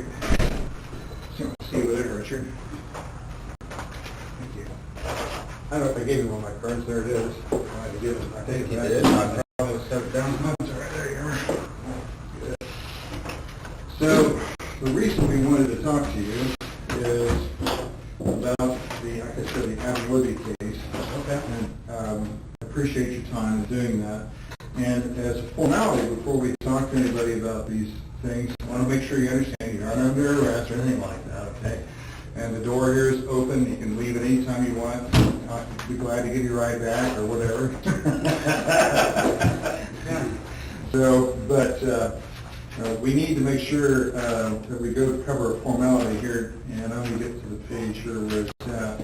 great. So, see you later, Richard. Thank you. I don't know if I gave you one of my cards. There it is. I think you did. I probably set it down. Oh, it's right there. You are. Good. So, the reason we wanted to talk to you is about the, like I said, the Libby case. Okay. And I appreciate your time in doing that. And as a formality, before we talk to anybody about these things, I want to make sure you understand you're not under arrest or anything like that, okay? And the door here is open. You can leave at any time you want. I'll be glad to give you a ride back or whatever. So, but we need to make sure that we go cover a formality here. And I'm going to get to the page here where it's at.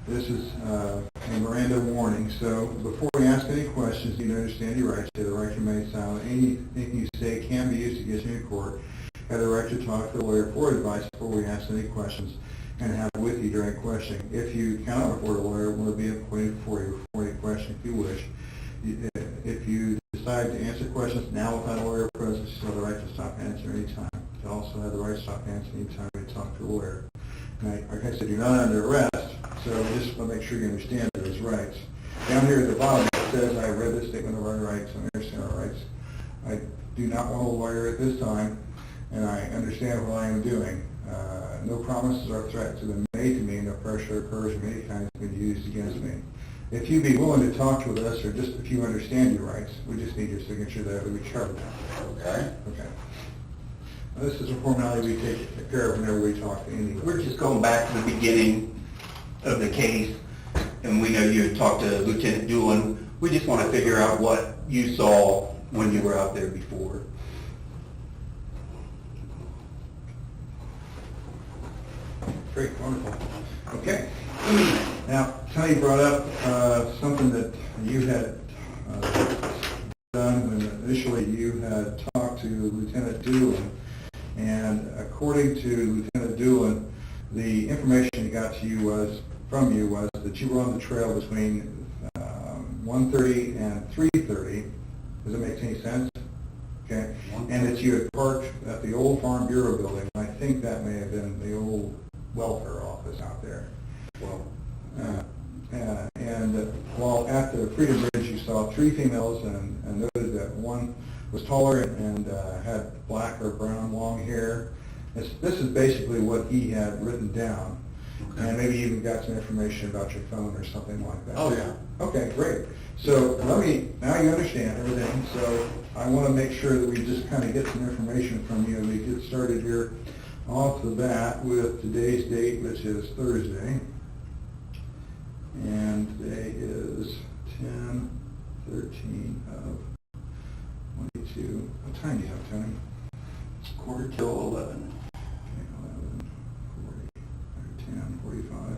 This is a Miranda warning. So before we ask any questions, you need to understand your rights. You have the right to remain silent. Anything you say can be used against you in court. You have the right to talk to a lawyer for advice before we ask any questions and have it with you during questioning. If you cannot afford a lawyer, we'll be appointed for you before any question if you wish. If you decide to answer questions now without a lawyer present, you have the right to stop answering any time. You also have the right to stop answering any time you talk to a lawyer. Like I said, you're not under arrest, so I just want to make sure you understand those rights. Down here at the bottom it says, I read this statement of our rights and understand our rights. I do not want a lawyer at this time, and I understand what I am doing. No promises or threats have been made to me, no pressure or coercion of any kind has been used against me. If you'd be willing to talk with us, or just if you understand your rights, we just need your signature that we covered that. Okay? Okay. Now, this is a formality we take care of whenever we talk to anybody. We're just going back to the beginning of the case, and we know you had talked to Lieutenant Doolin. We just want to figure out what you saw when you were out there before. Great, wonderful. Okay. Now, Tony brought up something that you had done when initially you had talked to Lieutenant Doolin. And according to Lieutenant Doolin, the information he got to you from you was that you were on the trail between 1:30 and 3:30. Does it make any sense? Okay. And that you had parked at the old Farm Bureau building. I think that may have been the old welfare office out there. Well, and while at the Freedom Bridge, you saw 3 females and noted that one was taller and had black or brown long hair. This is basically what he had written down. Okay. And maybe you even got some information about your phone or something like that. Oh, yeah. Okay, great. So now you understand everything. So I want to make sure that we just kind of get some information from you. We get started here off the bat with today's date, which is Thursday. And today is 10/13 of 22. What time do you have, Tony? It's 11:15. 10:45.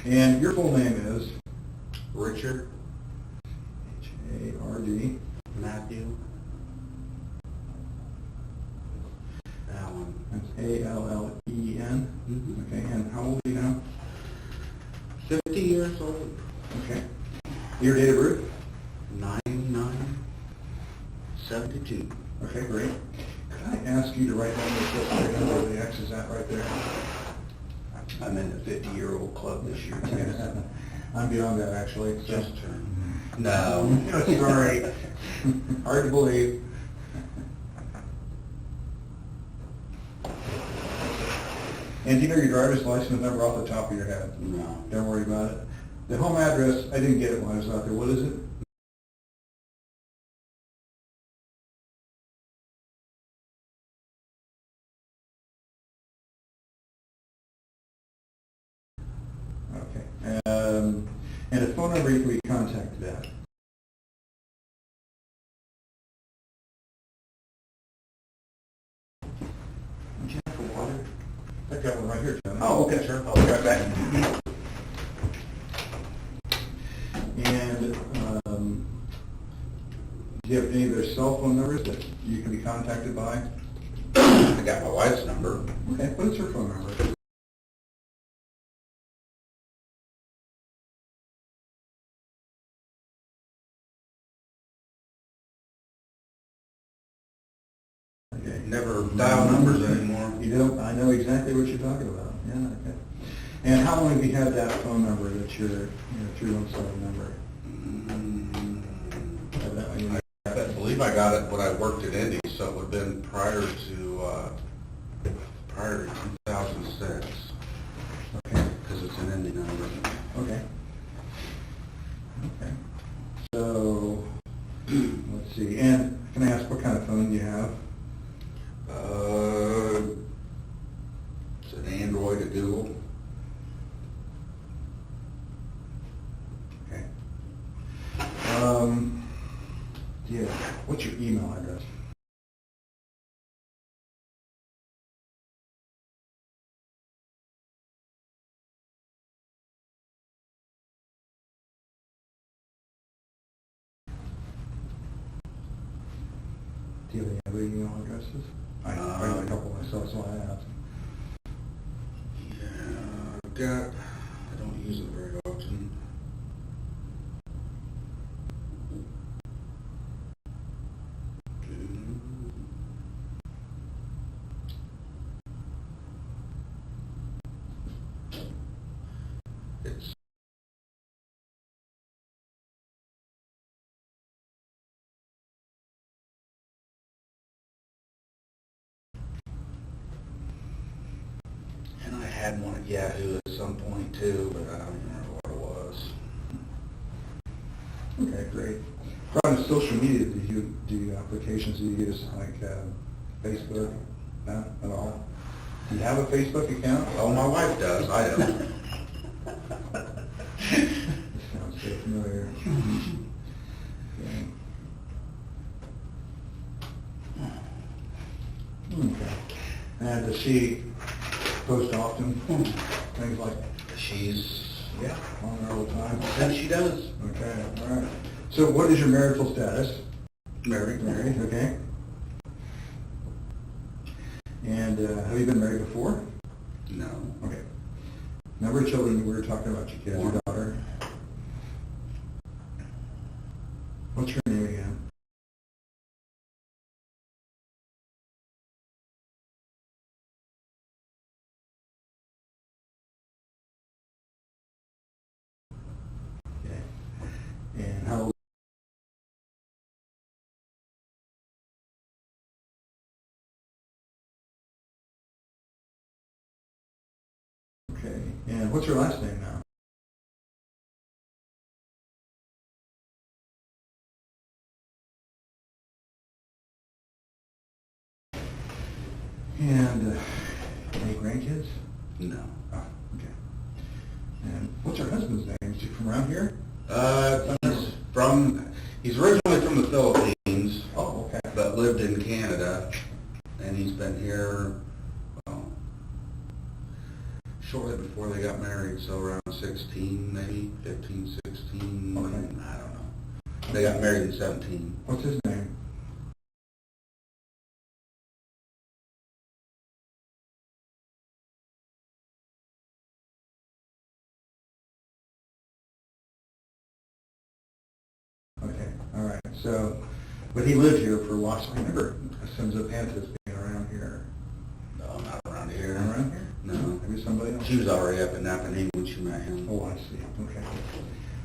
And your full name is? Richard. H-A-R-D. Matthew. Allen. That's A-L-L-E-N. Mm-hmm. Okay, and how old are you now? 50 years old. Okay. Your date of birth? 9972. Okay, great. Could I ask you to write down your social number where the X is at right there? I'm in the 50-year-old club this year. I'm beyond that, actually. So. Just turned. No. Sorry. Hard to believe. And do you know your driver's license number off the top of your head? No. Don't worry about it. The home address, I didn't get it when I was out there. What is it? Okay. And a phone number you can be contacted at. Would you have for water? I got one right here, John. Oh, okay, sure. I'll be right back. And do you have any of their cell phone numbers that you can be contacted by? I got my wife's number. Okay, what is her phone number? Okay. Never dial numbers anymore. You don't, I know exactly what you're talking about, yeah, okay. And how long have you had that phone number, that's your, 317 number? Evidently, you- I believe I got it when I worked at Indy, so it would have been prior to 2006, Okay, because it's an Indy number. okay. Okay. So, let's see, and can I ask what kind of phone do you have? It's an Android, a Google. Okay. Yeah, what's your email address? Do you have any other email addresses? I got a couple myself, so I asked. Yeah, I don't use it very often. It's and I had one at Yahoo at some point too, but I don't remember what it was. Okay, great. On social media, do you do applications you use like Facebook? No, at all? Do you have a Facebook account? Oh, my wife does, I don't. This sounds so familiar. Okay. And does she post often? Things like, She's, yeah, on there all the time? and she does. Okay, all right. So what is your marital status? Married. Married, okay. And have you been married before? No. Okay. Number of children, we were talking about your kids, your One. daughter. What's her name again? Okay. And how old? Okay. And what's her last name now? And any grandkids? No. Oh, okay. And what's her husband's name? Is he from around here? He's originally from the Philippines, Oh, okay. but lived in Canada, and he's been here, well, shortly before they got married, so around 16, maybe 15, 16, Okay. I don't know. They got married in 17. What's his name? Okay, all right. So, but he lived here for a while. So I never assumed Panthers being around here. No, not around here. Not around here? No. Maybe somebody else? She was already up in Napanee when she met him. Oh, I see. Okay.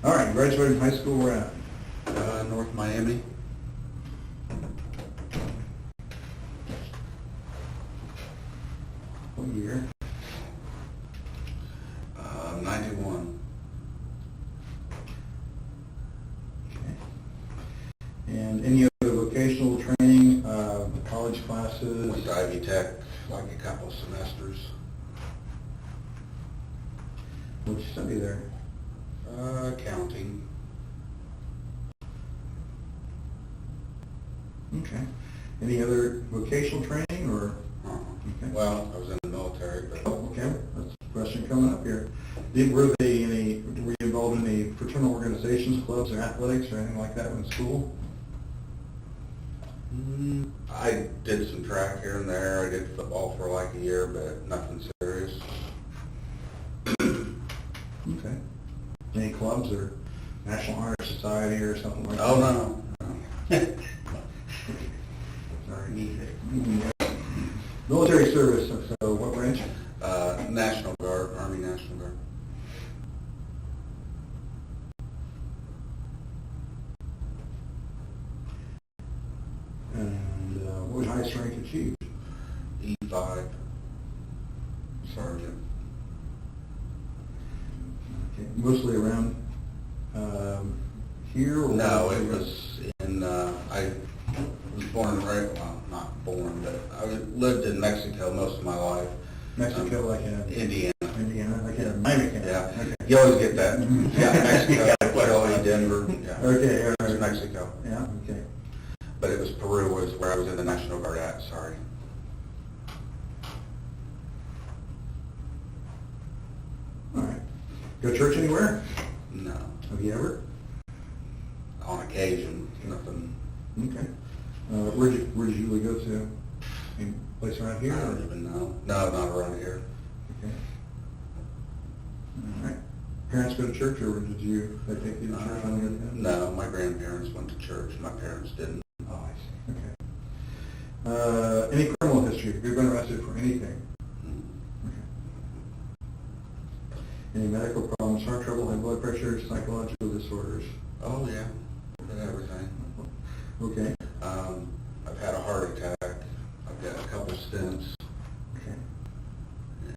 All right, graduated from high school where at? North Miami. What year? 91. Okay. And any other vocational training, college classes? Went to Ivy Tech, like a couple semesters. What'd you study there? Accounting. Okay. Any other vocational training or? Okay. Well, I was in the military, but Oh, okay, that's a question coming up here. Were you involved in any fraternal organizations, clubs, or athletics, or anything like that in school? I did some track here and there. I did football for like a year, but nothing serious. Okay. Any clubs or National Honor Society or something like that? Oh, no. Sorry. Military service, so highest rank achieved? E5 sergeant. Okay. Mostly around here? Or No, it was in, I was born right, well, not born, but I lived in Mexico most of my life. Mexico, like in Indiana. Indiana, like in Miami. Yeah, Okay. you always get that. Yeah, Mexico, Chile, Denver, yeah. Okay, all It was right. Mexico. Yeah, okay. But it was Peru was where I was in the National Guard at, sorry. All right. Go to church anywhere? No, Have you ever? on occasion, nothing, Okay. Where'd you usually go to? Any place around I here? don't even know. No, not around here. Okay. All right. Parents go to church, or did they take you to church on the other hand? No, my grandparents went to church, my parents didn't. Oh, I see. Okay. Any criminal history? Have you been arrested for anything? Okay. Any medical problems, heart trouble, high blood pressure, psychological disorders? Oh, yeah, did everything. Okay. I've had a heart attack, I've got a couple stents, Okay.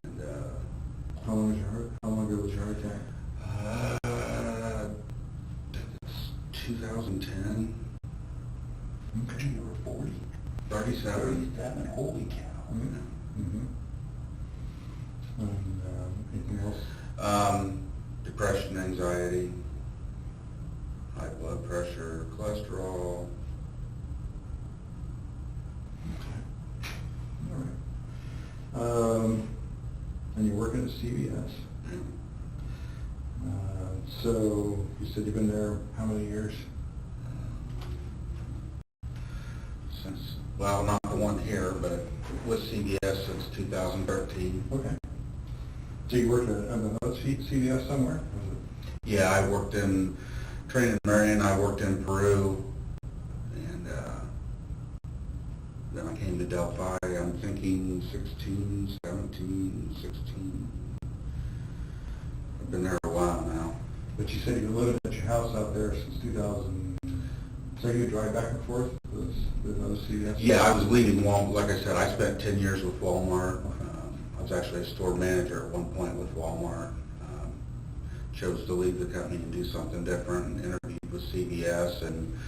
and, How long ago was your heart attack? I think it's 2010. Okay. You were 40? 37. 37, holy cow. Mm-hmm. And anything else? Depression, anxiety, high blood pressure, cholesterol. All right. And you're working at CVS. So you said you've been there how many years? Since, well, not the one here, but with CVS since 2013. Okay. So you worked at another CVS somewhere? Was Yeah, I worked in Training Marion, I worked in Peru, and then I came to Delphi. I'm thinking 16, 17, 16. I've been there a while now. But you said you were living at your house out there since 2000. So you drive back and forth with another CVS? Yeah, I was leading Walmart. Like I said, I spent 10 years with Walmart. I was actually a store manager at one point with Walmart. Chose to leave the company and do something different, and interviewed with CVS, and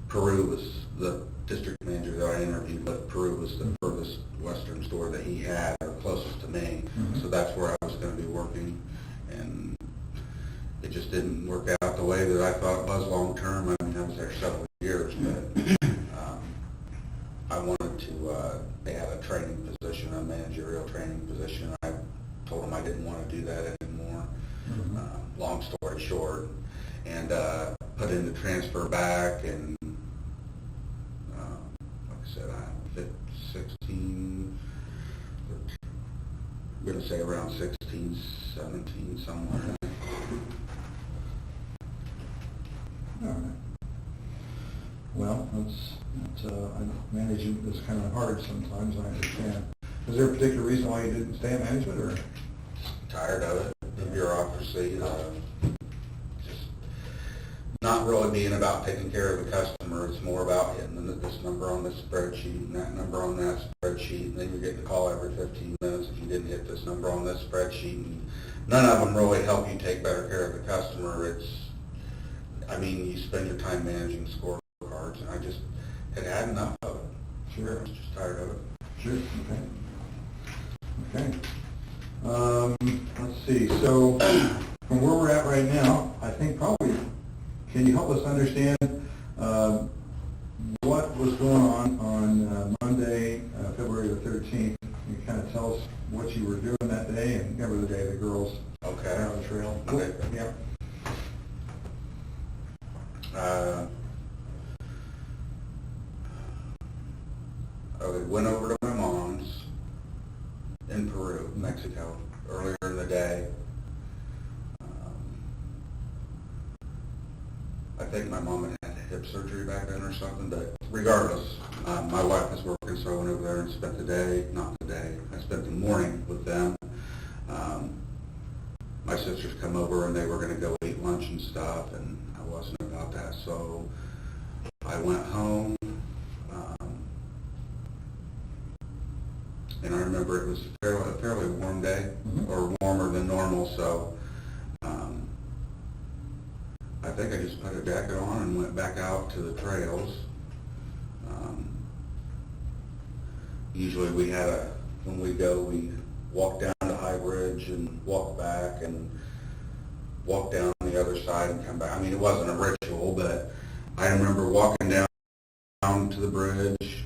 Peru was the district manager that I interviewed with. Peru was the furthest western store that he had, or closest to me. Mhm. So that's where I was going to be working, and it just didn't work out the way that I thought it was long term. I mean, I was there several years, but I wanted to, they had a training position, a managerial training position. I told them I didn't want to do that anymore. Mhm. Long story short, and put in the transfer back, and like I said, I'm 16, I'm going to say around 16, 17, somewhere. All right. Well, management is kind of hard sometimes, I understand. Is there a particular reason why you didn't stay in management, or? Tired of it, the bureaucracy, just not really being about taking care of the customer. It's more about hitting this number on this spreadsheet and that number on that spreadsheet, and then you're getting a call every 15 minutes if you didn't hit this number on this spreadsheet. And none of them really help you take better care of the customer. I mean, you spend your time managing scorecards, and I just had enough of it. Sure. I was just tired of it. Sure, okay. Let's see, so from where we're at right now, I think probably, can you help us understand what was going on Monday, February the 13th? Can you kind of tell us what you were doing that day, and remember the day the girls Okay. were on the trail? Okay. Yeah. I went over to my mom's in Peru, Mexico, earlier in the day. I think my mom had hip surgery back then or something, but regardless, my wife was working, so I went over there and spent the day, not the day, I spent the morning with them. My sisters come over and they were going to go eat lunch and stuff, and I wasn't about that, so I went home. And I remember it was a fairly warm day, or warmer than normal, so I think I just put a jacket on and went back out to the trails. Usually when we go, we walk down to High Bridge and walk back and walk down the other side and come back. I mean, it wasn't a ritual, but I remember walking down to the bridge.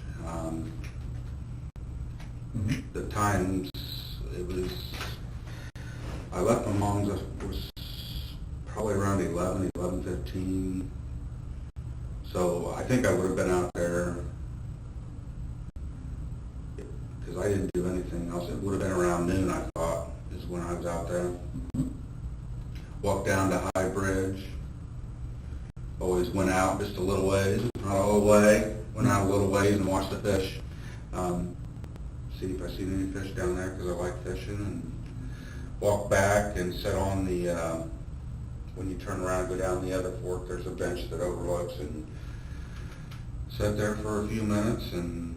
The times, I left my mom's, it was probably around 11:15. So I think I would have been out there, because I didn't do anything else. It would have been around noon, I thought, is when I was out there. Walked down to High Bridge. Always went out just a little ways, not all the way. Went out a little ways and watched the fish. See if I seen any fish down there, because I like fishing. And walked back and sat on the, when you turn around and go down the other fork, there's a bench that overlooks, and sat there for a few minutes and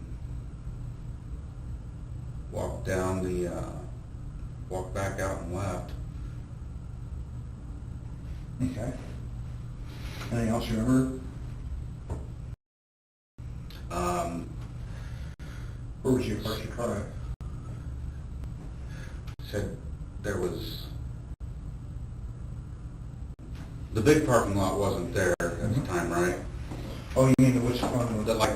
walked down the, walked back out and left. Okay. Anything else you remember? Where would you park your car at? Said there was, the big parking lot wasn't there at the time, right? Oh, you mean which one? Like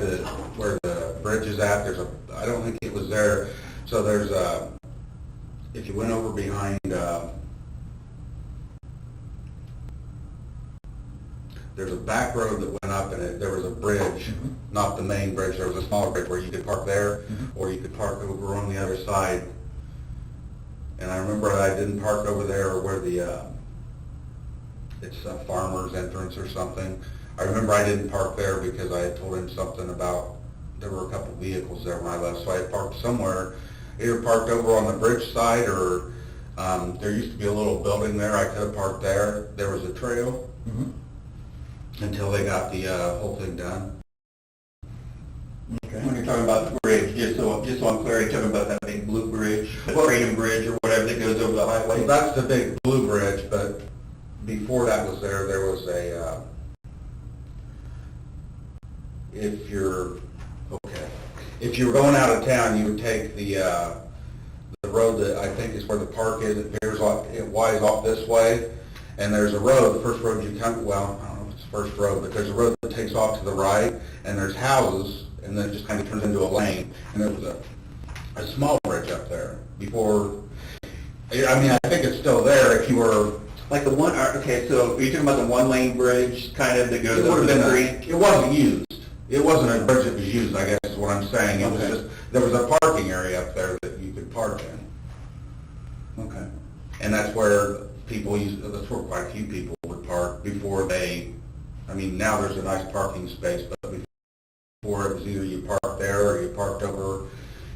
where the bridge is at, I don't think it was there. So there's if you went over behind, there's a back road that went up, and there was a bridge, not the main bridge. There was a smaller bridge where you could park there, or you could park over on the other side. And I remember I didn't park over there where the, it's a farmer's entrance or something. I remember I didn't park there because I had told him something about, there were a couple vehicles there when I left, so I had parked somewhere, either parked over on the bridge side, or there used to be a little building there. I could have parked there. There was a trail. Until they got the whole thing done. Okay. When you're talking about the bridge, just so I'm clear, you're talking about that big blue bridge, the Freedom Bridge or whatever that goes over the highway? Well, that's the big blue bridge, but before that was there was a, if you're going out of town, you would take the road that I think is where the park is. It veers off, it winds off this way, and there's a road, the first road you come, well, I don't know if it's the first road, but there's a road that takes off to the right, and there's houses, and then it just kind of turns into a lane, and there was a small bridge up there before. I mean, I think it's still there if you were... Like the one, okay, so are you talking about the one-lane bridge kind of that goes over the street? It wasn't used. It wasn't a bridge that was used, I guess is what I'm saying. It was just, there was a parking area up there that you could park in. Okay. And that's where people that's where quite a few people would park before they, I mean, now there's a nice parking space, but before it was either you parked there or you parked over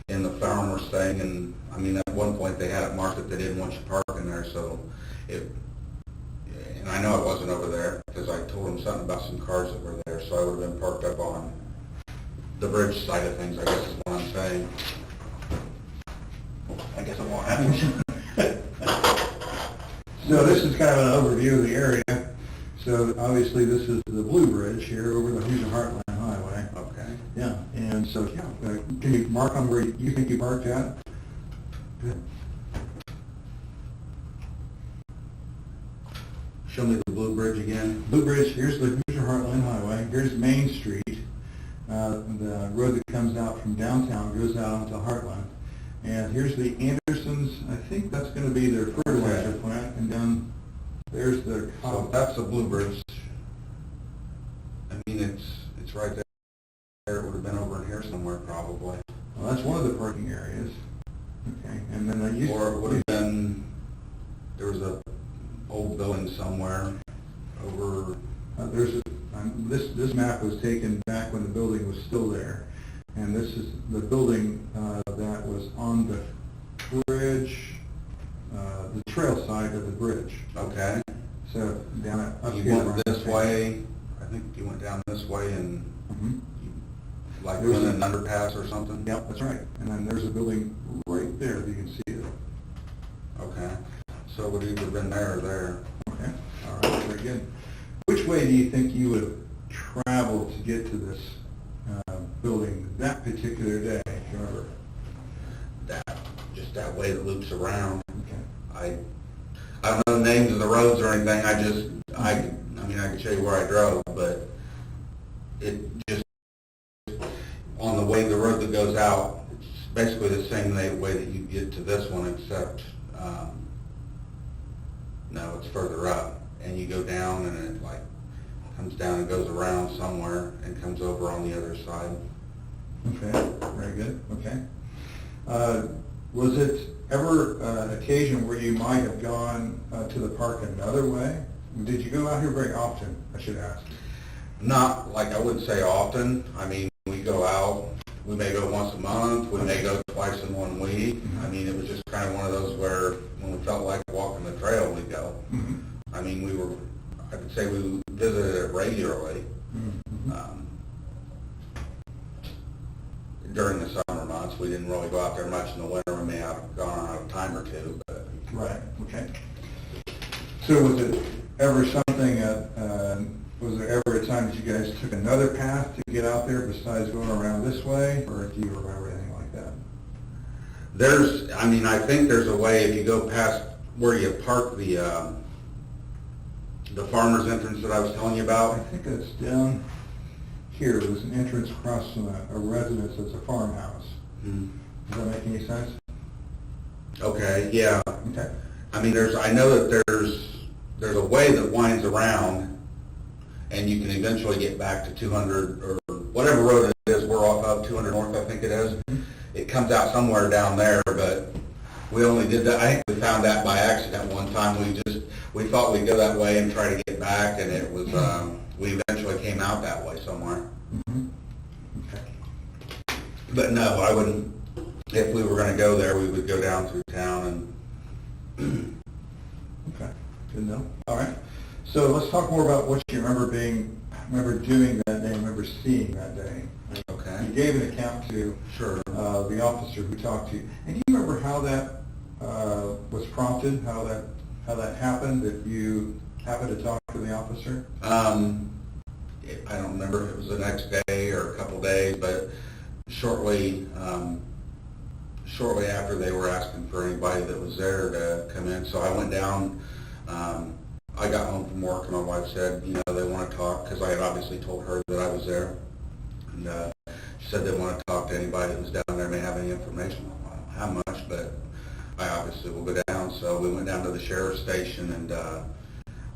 in the farmer's thing, and I mean, at one point they had it marked that they didn't want you parking there, so and I know it wasn't over there, because I told them something about some cars that were there, so I would have been parked up on the bridge side of things, I guess is what I'm saying. I guess it won't happen. So this is kind of an overview of the area. So obviously this is the Blue Bridge here over the Houston Heartland Highway. Okay. Yeah, and so, can you mark on where you think you parked at? Good. Show me the Blue Bridge again. Blue Bridge, here's the Houston Heartland Highway, here's Main Street. The road that comes out from downtown goes out onto Heartland. And here's the Andersons, I think that's going to be their fertilizer plant, and then there's the... So that's the Blue Bridge. I mean, it's right there. It would have been over in here somewhere probably. Well, that's one of the parking areas. Okay, and then I used Or it would have been, there was a old building somewhere over... this map was taken back when the building was still there. And this is the building that was on the bridge, the trail side of the bridge. Okay. So down up You here. went this way, I think you went down this way and Mm-hmm. like There was went an underpass or something? Yep, that's right. And then there's a building there, if you can see it. Okay, so it would either been there or there. Okay, all right, very good. Which way do you think you would have traveled to get to this building that particular day, if you remember? Just that way that loops around. Okay. I don't know the names of the roads or anything, I mean, I could show you where I drove, but it just, on the way, the road that goes out, it's basically the same way that you get to this one, except, no, it's further up, and you go down and it like comes down and goes around somewhere and comes over on the other side. Okay, very good, okay. Was it ever an occasion where you might have gone to the park another way? Did you go out here very often, I should ask? Not, like, I wouldn't say often. I mean, we go out, we may go once a month, we may go twice in 1 week. I mean, it was just kind of one of those where when we felt like walking the trail, we'd go. Mm-hmm. I mean, I could say we visited it regularly. Mm-hmm. During the summer months, we didn't really go out there much. In the winter, we may have gone out a time or two, but. Right, okay. So was it ever something, was there ever a time that you guys took another path to get out there besides going around this way, or do you remember anything like that? I think there's a way, if you go past where you park the farmer's entrance that I was telling you I about. think it's down here. There's an entrance across from a residence that's a farmhouse. Does that make any sense? Okay, yeah. Okay. I mean, I know that there's a way that winds around, and you can eventually get back to 200, or whatever road it is, we're off of 200 North, I think it is. It comes out somewhere down there, but we only did that, I think we found that by accident one time. We thought we'd go that way and try to get back, and it was, we eventually came out that way somewhere. Mm-hmm. Okay. But no, I wouldn't, if we were gonna go there, we would go down through town and Okay, good to know. All right. So let's talk more about what you remember doing that day, remember seeing that day. Okay. You gave an account to Sure. the officer who talked to you. And do you remember how that was prompted, how that happened, that you happened to talk to the officer? I don't remember if it was the next day or a couple days, but shortly after they were asking for anybody that was there to come in. So I went down, I got home from work and my wife said, they want to talk, because I had obviously told her that I was there. And she said they want to talk to anybody that was down there, may have any information. I don't know how much, but I obviously will go down. So we went down to the sheriff's station, and I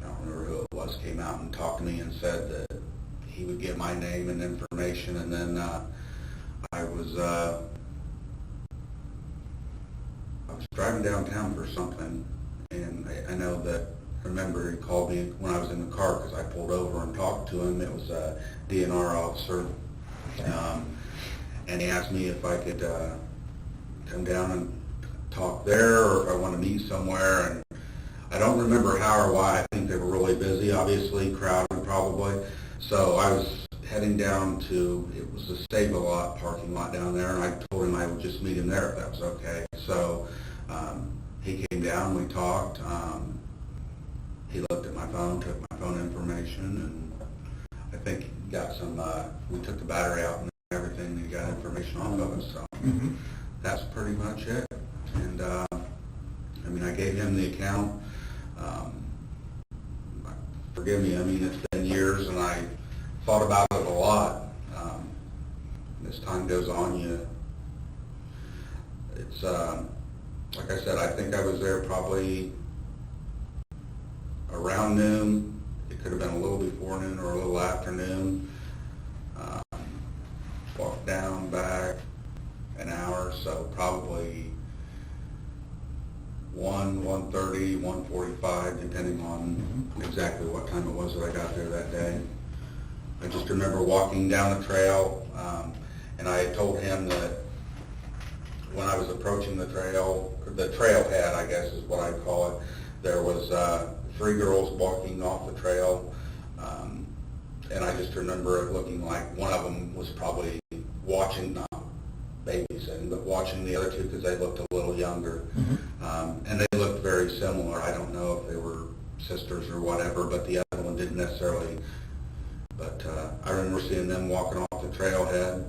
don't remember who it was, came out and talked to me and said that he would get my name and information. And then I was driving downtown for something, and I know that, remember, he called me when I was in the car because I pulled over and talked to him. It was a DNR officer, and he asked me if I could come down and talk there, or if I want to meet somewhere. And I don't remember how or why. I think they were really busy, obviously, crowded probably. So I was heading down to, it was the Save-A-Lot parking lot down there, and I told him I would just meet him there if that was okay. So he came down, we talked. He looked at my phone, took my phone information, and I think he got some, we took the battery out and everything, and he got information off of it. So that's pretty much it. And I gave him the account. Forgive me, it's been years, and I thought about it a lot. As time goes on, it's, like I said, I think I was there probably around noon. It could have been a little before noon or a little after noon. Walked down, back an hour, so probably 1:30, 1:45, depending on exactly what time it was that I got there that day. I just remember walking down the trail, and I had told him that when I was approaching the trail, or the trailhead, I guess is what I'd call it, there was 3 girls walking off the trail, and I just remember it looking like one of them was probably watching, babysitting, but watching the other two because they looked a little younger. Mm-hmm. And they looked very similar. I don't know if they were sisters or whatever, but the other one didn't necessarily. But I remember seeing them walking off the trailhead,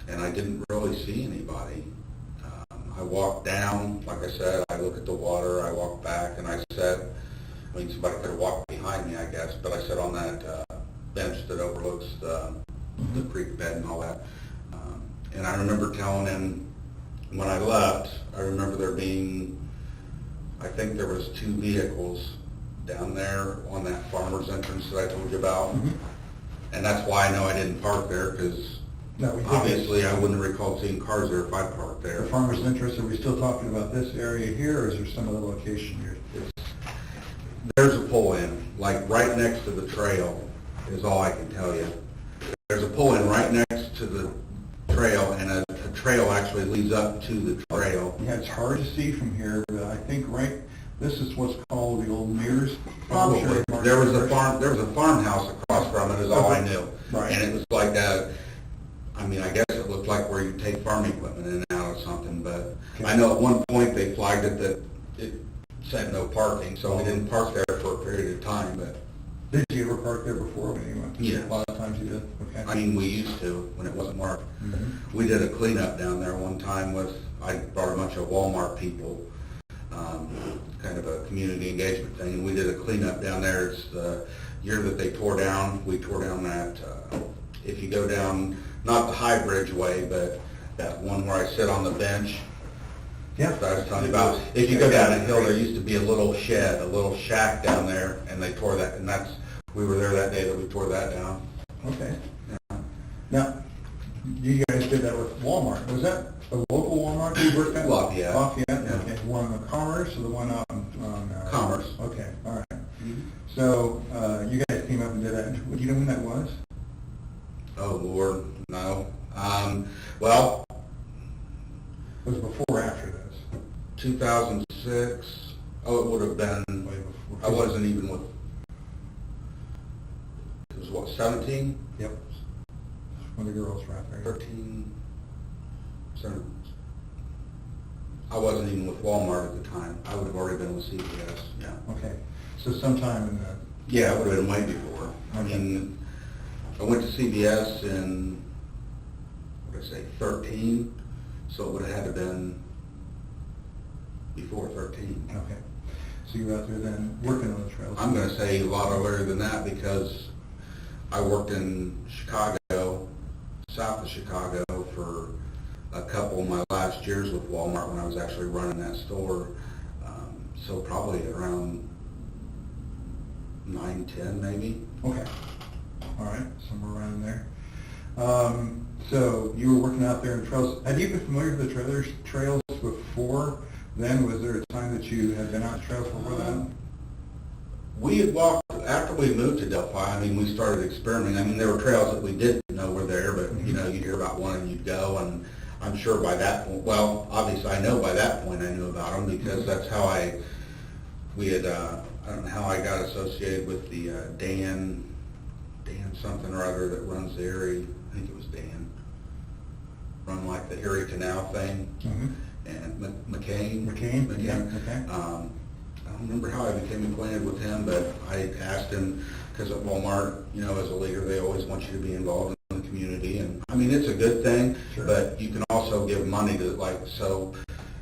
and I didn't really see anybody. I walked down, like I said, I looked at the water, I walked back, and I sat, I mean, somebody could have walked behind me, I guess, but I sat on that bench that overlooks the creek bed and all that. And I remember telling him, when I left, I remember there being, I think there was 2 vehicles down there on that farmer's entrance that I told you about. Mm-hmm. And that's why I know I didn't park there, because No, we did. obviously I wouldn't recall seeing cars there if I parked there. The farmer's interest, are we still talking about this area here, or is there some other location here? There's a pull-in, like right next to the trail is all I can tell you. There's a pull-in right next to the trail, and a trail actually leads up to the trail. Yeah, it's hard to see from here, but I think this is what's called the old Mears. Probably. There was a farmhouse across from it is all I knew. Right. And it was like that, I mean, I guess it looked like where you take farm equipment in and out or something, but I know at one point they flagged it that it said no parking, so we didn't park there for a period of time, but. Did you ever park there before when you went? Yeah. A lot of times you did, okay. I mean, we used to, when it wasn't marked. Mm-hmm. We did a cleanup down there one time with, I brought a bunch of Walmart people, kind of a community engagement thing, and we did a cleanup down there. It's the year that they tore down, we tore down that, if you go down, not the High Bridge way, but that one where I sit on the bench, Yeah. that I was telling you about. If you go down that hill, there used to be a little shed, a little shack down there, and they tore that, and we were there that day that we tore that down. Okay. Yeah. Now, you guys did that with Walmart. Was that a local Walmart you worked at? Lafayette. Lafayette, Yeah. okay. One on Commerce or the one on Commerce. Okay, all right. So, you guys came up and did that. Do you know when that was? Oh, Lord, no. Well, It was before or after this? 2006, oh, it would have been, Way before. I wasn't even with, it was what, 17? Yep. When the girls were out there. 13, 7. I wasn't even with Walmart at the time. I would have already been with CVS, yeah. Okay. So sometime in the, Yeah, it would have been way before. I mean, I went to CVS in, what did I say, 13, so it would have had to been before 13. okay. So you were out there then working on the trails? I'm going to say a lot earlier than that because I worked in Chicago, south of Chicago, for a couple of my last years with Walmart when I was actually running that store. So probably around 9, 10 maybe. Okay. All right, somewhere around there. So you were working out there in trails. Had you been familiar with the trails before then? Was there a time that you had been out trails before that? We had walked, after we moved to Delphi, I mean, we started experimenting. I mean, there were trails that we didn't know were there, but, you know, you'd hear about one and you'd go, and I'm sure by that point, well, obviously I know by that point I knew about them because that's how I don't know how I got associated with the Dan something or other that runs the Erie, I think it was Dan, run like the Erie Canal thing, Mm-hmm. and McCain. Yeah, okay. I don't remember how I became acquainted with him, but I asked him, because at Walmart, you know, as a leader, they always want you to be involved in the community, and I mean, it's a good thing, Sure. but you can also give money to, like, so,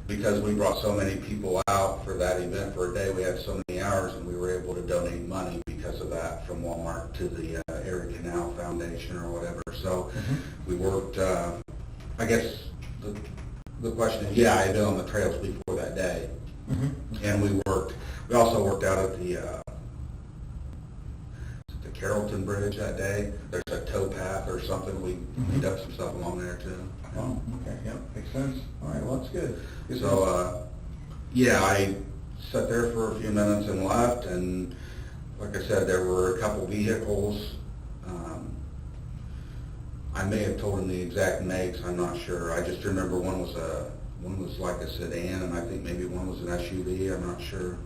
because we brought so many people out for that event for a day, we had so many hours, and we were able to donate money because of that from Walmart to the Erie Canal Foundation or whatever, so we worked, I guess, the question is, yeah, I had been on the trails before that day. And we also worked out at the Carrollton Bridge that day. There's a tow path or something. We did some stuff along there too. Oh, okay, yep, makes sense. All right, well, that's good. So, yeah, I sat there for a few minutes and left, and like I said, there were a couple vehicles. I may have told him the exact makes, I'm not sure. I just remember one was like a sedan, and I think maybe one was an SUV, I'm not sure.